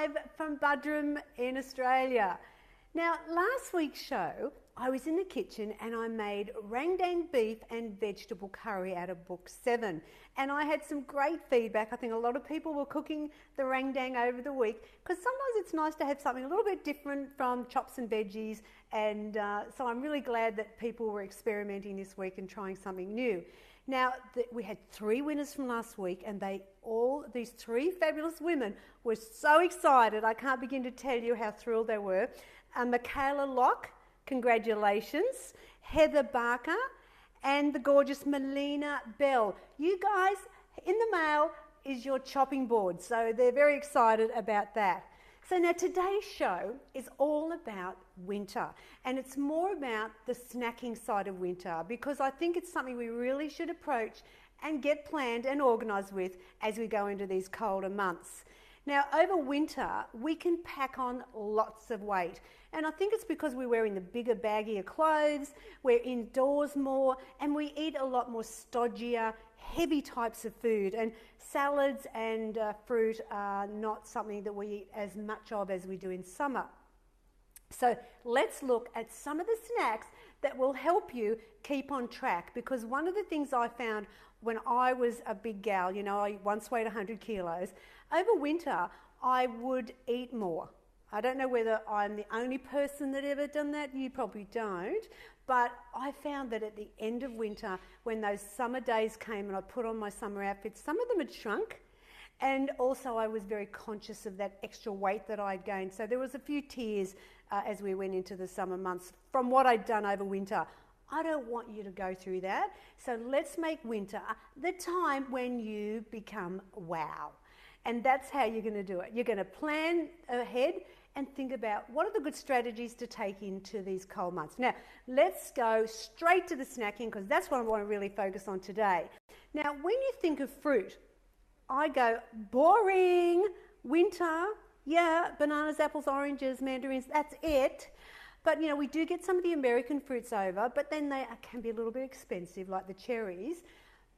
live from Budrum in Australia. Now, last week's show, I was in the kitchen and I made rangdang beef and vegetable curry out of book 7. And I had some great feedback. I think a lot of people were cooking the rangdang over the week because sometimes it's nice to have something a little bit different from chops and veggies. And so I'm really glad that people were experimenting this week and trying something new. Now, we had 3 winners from last week, and these 3 fabulous women were so excited. I can't begin to tell you how thrilled they were. Michaela Locke, congratulations. Heather Barker and the gorgeous Melina Bell. You guys, in the mail is your chopping board, so they're very excited about that. So now today's show is all about winter, and it's more about the snacking side of winter because I think it's something we really should approach and get planned and organised with as we go into these colder months. Now, over winter, we can pack on lots of weight. And I think it's because we're wearing the bigger, baggier clothes, we're indoors more, and we eat a lot more stodgier, heavy types of food. And salads and fruit are not something that we eat as much of as we do in summer. So let's look at some of the snacks that will help you keep on track, because one of the things I found when I was a big gal, you know, I once weighed 100 kilos, over winter I would eat more. I don't know whether I'm the only person that ever done that, you probably don't, but I found that at the end of winter, when those summer days came and I put on my summer outfits, some of them had shrunk, and also I was very conscious of that extra weight that I'd gained. So there was a few tears as we went into the summer months from what I'd done over winter. I don't want you to go through that. So let's make winter the time when you become wow. And that's how you're going to do it. You're going to plan ahead and think about what are the good strategies to take into these cold months. Now, let's go straight to the snacking because that's what I want to really focus on today. Now, when you think of fruit, I go, boring, winter, yeah, bananas, apples, oranges, mandarins, that's it. But, you know, we do get some of the American fruits over, but then they can be a little bit expensive, like the cherries.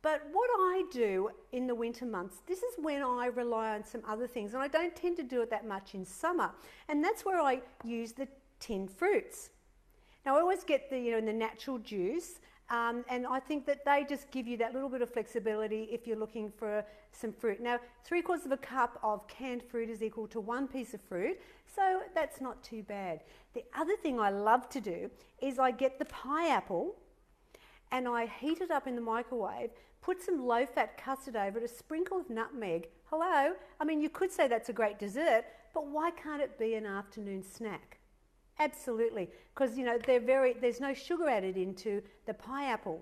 But what I do in the winter months, this is when I rely on some other things, and I don't tend to do it that much in summer. And that's where I use the tinned fruits. Now, I always get the, the natural juice, and I think that they just give you that little bit of flexibility if you're looking for some fruit. Now, 3/4 of a cup of canned fruit is equal to 1 piece of fruit, so that's not too bad. The other thing I love to do is I get the pineapple and I heat it up in the microwave, put some low-fat custard over it, a sprinkle of nutmeg. Hello? I mean, you could say that's a great dessert, but why can't it be an afternoon snack? Absolutely, because, there's no sugar added into the pineapple.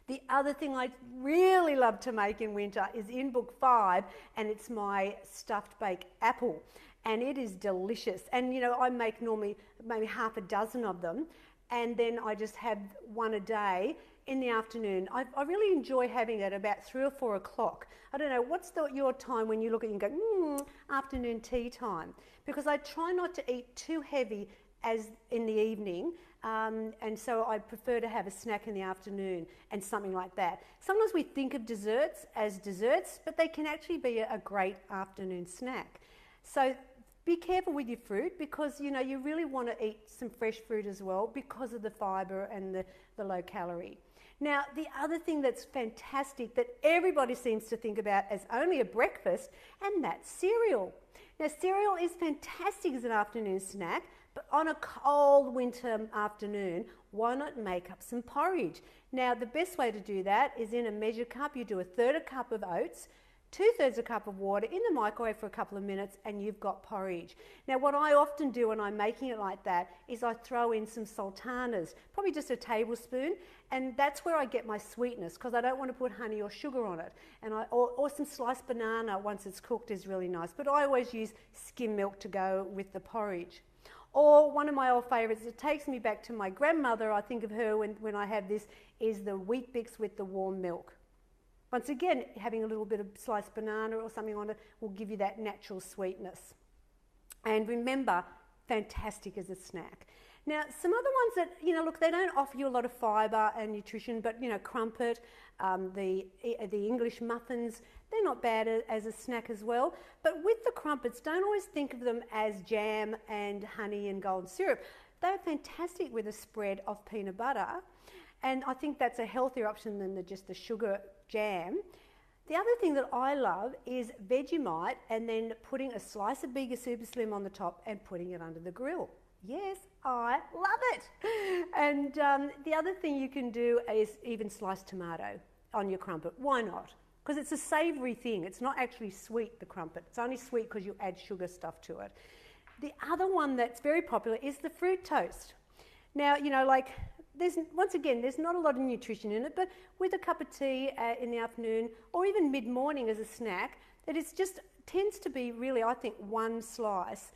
The other thing I really love to make in winter is in book 5, and it's my stuffed baked apple. And it is delicious. And, I make normally maybe half a dozen of them, and then I just have one a day in the afternoon. I really enjoy having it about 3 or 4 o'clock. I don't know, what's your time when you look at it and go, afternoon tea time? Because I try not to eat too heavy as in the evening, and so I prefer to have a snack in the afternoon and something like that. Sometimes we think of desserts as desserts, but they can actually be a great afternoon snack. So be careful with your fruit because, you really want to eat some fresh fruit as well because of the fibre and the low calorie. Now, the other thing that's fantastic that everybody seems to think about as only a breakfast, and that's cereal. Now, cereal is fantastic as an afternoon snack, but on a cold winter afternoon, why not make up some porridge? Now, the best way to do that is in a measure cup. You do 1/3 a cup of oats, 2/3 a cup of water in the microwave for a couple of minutes, and you've got porridge. Now, what I often do when I'm making it like that is I throw in some sultanas, probably just a tablespoon, and that's where I get my sweetness because I don't want to put honey or sugar on it. And or some sliced banana once it's cooked is really nice, but I always use skim milk to go with the porridge. Or one of my old favourites, it takes me back to my grandmother, I think of her when I have this, is the Wheat Bix with the warm milk. Once again, having a little bit of sliced banana or something on it will give you that natural sweetness. And remember, fantastic as a snack. Now, some other ones that, look, they don't offer you a lot of fibre and nutrition, but, crumpet, the English muffins, they're not bad as a snack as well. But with the crumpets, don't always think of them as jam and honey and golden syrup. They're fantastic with a spread of peanut butter, and I think that's a healthier option than just the sugar jam. The other thing that I love is Vegemite and then putting a slice of Bega Super Slim on the top and putting it under the grill. Yes, I love it. And the other thing you can do is even sliced tomato on your crumpet. Why not? Because it's a savoury thing. It's not actually sweet, the crumpet. It's only sweet because you add sugar stuff to it. The other one that's very popular is the fruit toast. Now, there's not a lot of nutrition in it, but with a cup of tea in the afternoon or even mid-morning as a snack, that it just tends to be really, I think, one slice.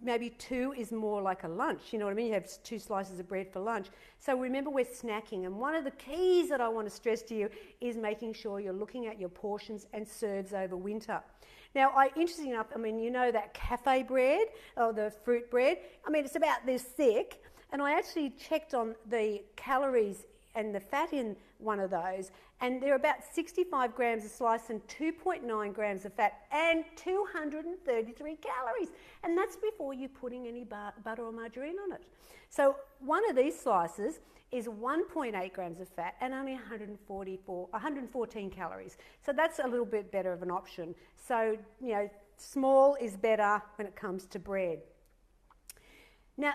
Maybe two is more like a lunch, you know what I mean? You have 2 slices of bread for lunch. So remember, we're snacking, and one of the keys that I want to stress to you is making sure you're looking at your portions and serves over winter. Now, interesting enough, that cafe bread, or the fruit bread, it's about this thick, and I actually checked on the calories and the fat in one of those, and they're about 65 grams a slice and 2.9 grams of fat and 233 calories. And that's before you're putting any butter or margarine on it. So one of these slices is 1.8 grams of fat and only 114 calories. So that's a little bit better of an option. So, small is better when it comes to bread. Now,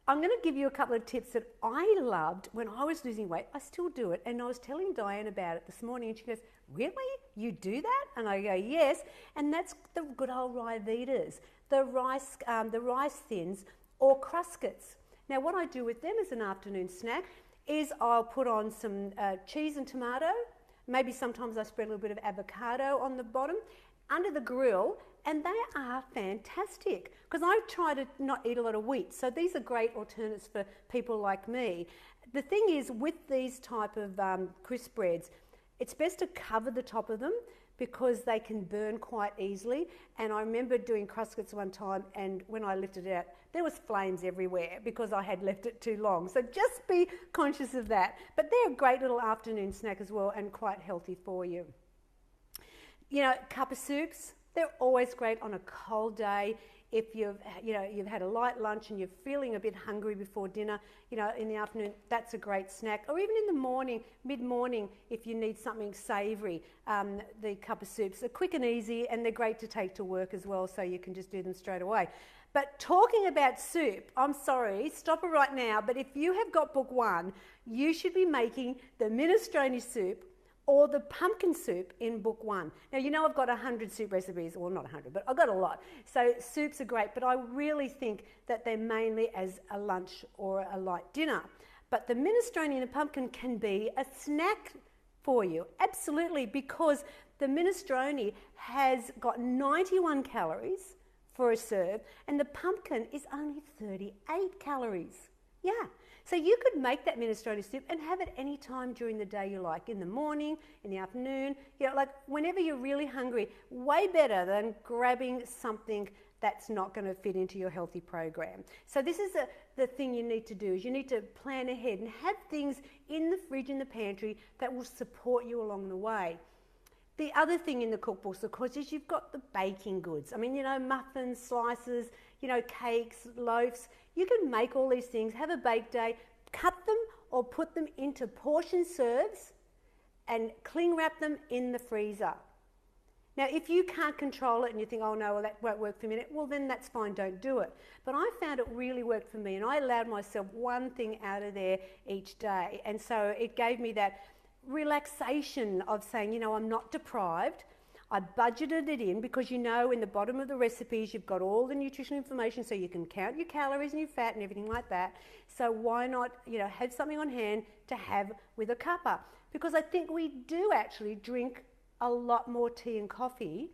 I'm going to give you a couple of tips that I loved when I was losing weight. I still do it, and I was telling Diane about it this morning, and she goes, "Really? You do that?" And I go, "Yes." And that's the good old Ryvitas, the rice thins or Cruskets. Now, what I do with them as an afternoon snack is I'll put on some cheese and tomato. Maybe sometimes I spread a little bit of avocado on the bottom under the grill. And they are fantastic because I try to not eat a lot of wheat. So these are great alternatives for people like me. The thing is, with these type of crisp breads, it's best to cover the top of them because they can burn quite easily. And I remember doing Cruskets one time, and when I lifted it out, there was flames everywhere because I had left it too long. So just be conscious of that. But they're a great little afternoon snack as well and quite healthy for you. Cup of soups. They're always great on a cold day. If you've had a light lunch and you're feeling a bit hungry before dinner, in the afternoon, that's a great snack. Or even in the morning, mid-morning, if you need something savoury, the cup of soups are quick and easy, and they're great to take to work as well, so you can just do them straight away. But talking about soup, I'm sorry, stop it right now, but if you have got book 1, you should be making the minestrone soup or the pumpkin soup in book 1. Now, I've got 100 soup recipes, well, not 100, but I've got a lot. So soups are great, but I really think that they're mainly as a lunch or a light dinner. But the minestrone and the pumpkin can be a snack for you, absolutely, because the minestrone has got 91 calories for a serve, and the pumpkin is only 38 calories. Yeah. So you could make that minestrone soup and have it any time during the day you like, in the morning, in the afternoon, like whenever you're really hungry. Way better than grabbing something that's not going to fit into your healthy program. So this is the thing you need to do, is you need to plan ahead and have things in the fridge, in the pantry, that will support you along the way. The other thing in the cookbooks, of course, is you've got the baking goods. Muffins, slices, cakes, loaves. You can make all these things, have a bake day, cut them or put them into portion serves and cling wrap them in the freezer. Now, if you can't control it and you think, "Oh no, well, that won't work for me," well then that's fine, don't do it. But I found it really worked for me, and I allowed myself one thing out of there each day. And so it gave me that relaxation of saying, I'm not deprived. I budgeted it in because in the bottom of the recipes you've got all the nutritional information, so you can count your calories and your fat and everything like that. So why not, have something on hand to have with a cuppa? Because I think we do actually drink a lot more tea and coffee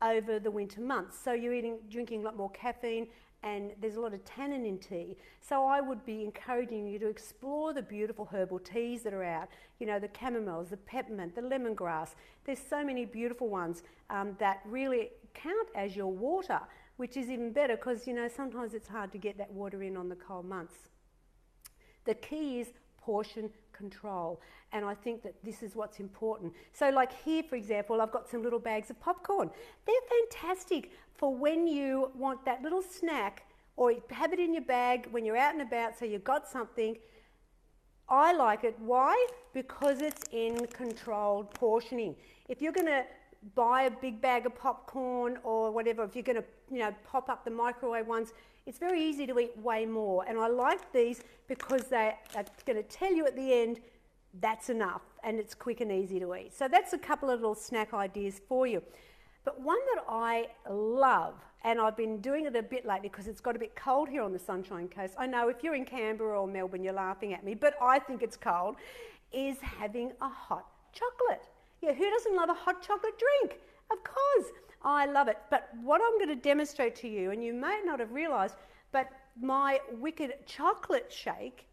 over the winter months. So you're drinking a lot more caffeine, and there's a lot of tannin in tea. So I would be encouraging you to explore the beautiful herbal teas that are out. The chamomiles, the peppermint, the lemongrass. There's so many beautiful ones that really count as your water, which is even better because, you know, sometimes it's hard to get that water in on the cold months. The key is portion control, and I think that this is what's important. So like here, for example, I've got some little bags of popcorn. They're fantastic for when you want that little snack, or have it in your bag when you're out and about so you've got something. I like it. Why? Because it's in controlled portioning. If you're going to buy a big bag of popcorn or whatever, if you're going to, you know, pop up the microwave ones, it's very easy to eat way more. And I like these because they are going to tell you at the end, that's enough, and it's quick and easy to eat. So that's a couple of little snack ideas for you. But one that I love, and I've been doing it a bit lately because it's got a bit cold here on the Sunshine Coast. I know if you're in Canberra or Melbourne, you're laughing at me, but I think it's cold, is having a hot chocolate. Yeah, who doesn't love a hot chocolate drink? Of course, I love it. But what I'm going to demonstrate to you, and you may not have realised, but my Wicked chocolate shake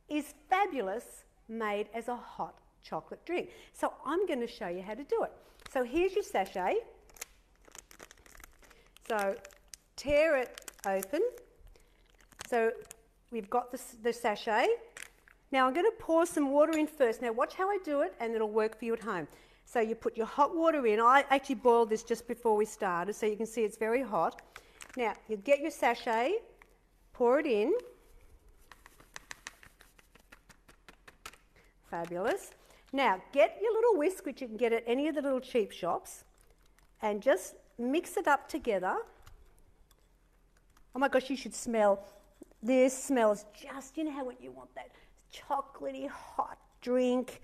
is fabulous, made as a hot chocolate drink. So I'm going to show you how to do it. So here's your sachet. So tear it open. So we've got the sachet. Now I'm going to pour some water in first. Now watch how I do it, and it'll work for you at home. So you put your hot water in. I actually boiled this just before we started, so you can see it's very hot. Now you get your sachet, pour it in. Fabulous. Now get your little whisk, which you can get at any of the little cheap shops, and just mix it up together. Oh my gosh, you should smell. This smells just, you know how when you want that chocolatey hot drink.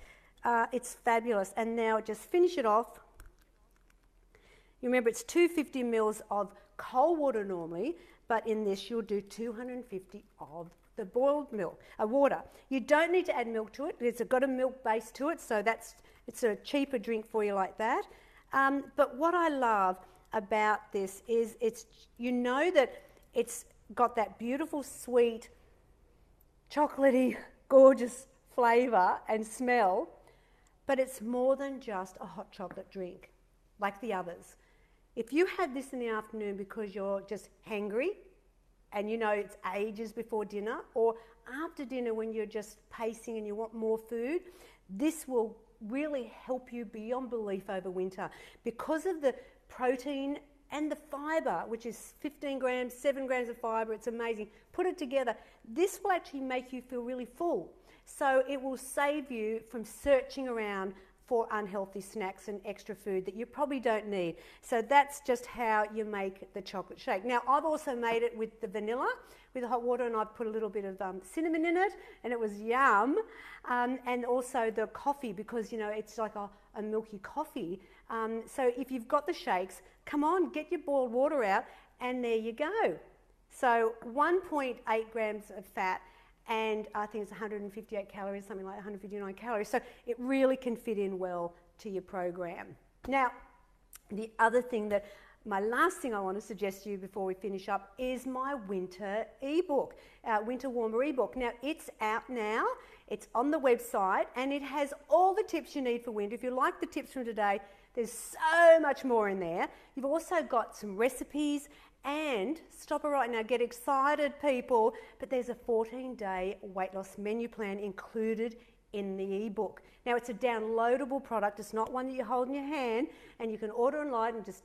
It's fabulous. And now just finish it off. You remember it's 250 mils of cold water normally, but in this you'll do 250 of the boiled milk, water. You don't need to add milk to it. It's got a milk base to it, so it's a cheaper drink for you like that. But what I love about this is you know that it's got that beautiful, sweet, chocolatey, gorgeous flavour and smell, but it's more than just a hot chocolate drink like the others. If you have this in the afternoon because you're just hangry and you know it's ages before dinner, or after dinner when you're just pacing and you want more food, this will really help you beyond belief over winter because of the protein and the fibre, which is 15 grams, 7 grams of fibre. It's amazing. Put it together. This will actually make you feel really full. So it will save you from searching around for unhealthy snacks and extra food that you probably don't need. So that's just how you make the chocolate shake. Now, I've also made it with the vanilla, with the hot water, and I've put a little bit of cinnamon in it, and it was yum. And also the coffee, because, you know, it's like a milky coffee. So if you've got the shakes, come on, get your boiled water out, and there you go. So 1.8 grams of fat, and I think it's 158 calories, something like 159 calories. So it really can fit in well to your program. Now, the other thing my last thing I want to suggest to you before we finish up is my winter ebook, Winter Warmer ebook. Now, it's out now. It's on the website, and it has all the tips you need for winter. If you like the tips from today, there's so much more in there. You've also got some recipes, and stop it right now, get excited people, but there's a 14-day weight loss menu plan included in the ebook. Now, it's a downloadable product. It's not one that you hold in your hand, and you can order online and just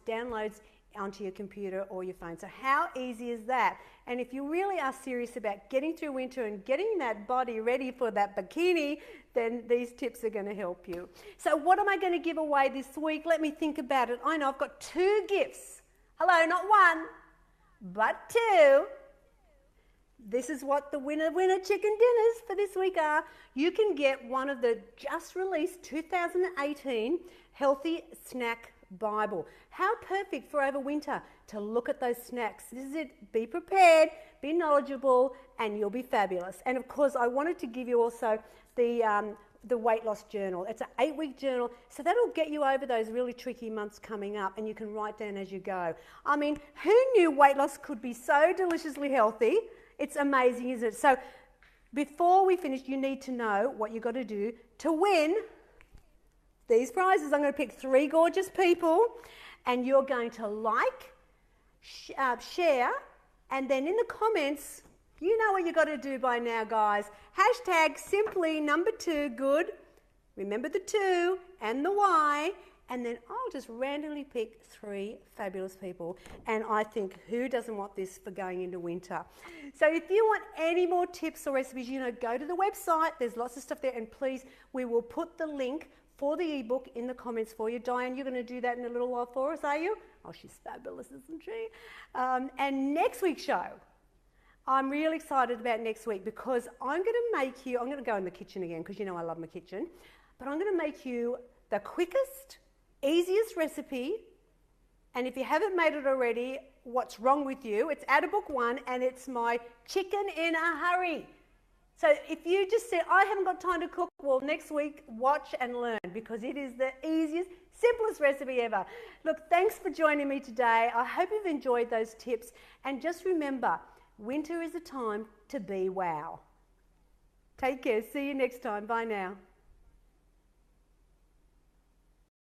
downloads onto your computer or your phone. So how easy is that? And if you really are serious about getting through winter and getting that body ready for that bikini, then these tips are going to help you. So what am I going to give away this week? Let me think about it. I know I've got 2 gifts. Hello, not 1, but 2. This is what the winner chicken dinners for this week are. You can get one of the just released 2018 Healthy Snack Bible. How perfect for over winter to look at those snacks. This is it. Be prepared, be knowledgeable, and you'll be fabulous. And of course, I wanted to give you also the weight loss journal. It's an 8-week journal, so that'll get you over those really tricky months coming up, and you can write down as you go. I mean, who knew weight loss could be so deliciously healthy? It's amazing, isn't it? So before we finish, you need to know what you've got to do to win these prizes. I'm going to pick 3 gorgeous people, and you're going to like, share, and then in the comments, you know what you got to do by now, guys. Hashtag simply number 2 good. Remember the 2 and the Y, and then I'll just randomly pick 3 fabulous people. And I think, who doesn't want this for going into winter? So if you want any more tips or recipes, you know, go to the website. There's lots of stuff there, and please, we will put the link for the ebook in the comments for you. Diane, you're going to do that in a little while for us, are you? Oh, she's fabulous, isn't she? And next week's show, I'm really excited about next week, because I'm going to make you, I'm going to go in the kitchen again, because you know I love my kitchen, but I'm going to make you the quickest, easiest recipe. And if you haven't made it already, what's wrong with you? It's out of book 1, and it's my chicken in a hurry. So if you just say, I haven't got time to cook, well, next week, watch and learn, because it is the easiest, simplest recipe ever. Look, thanks for joining me today. I hope you've enjoyed those tips. And just remember, winter is a time to be wow. Take care. See you next time. Bye now.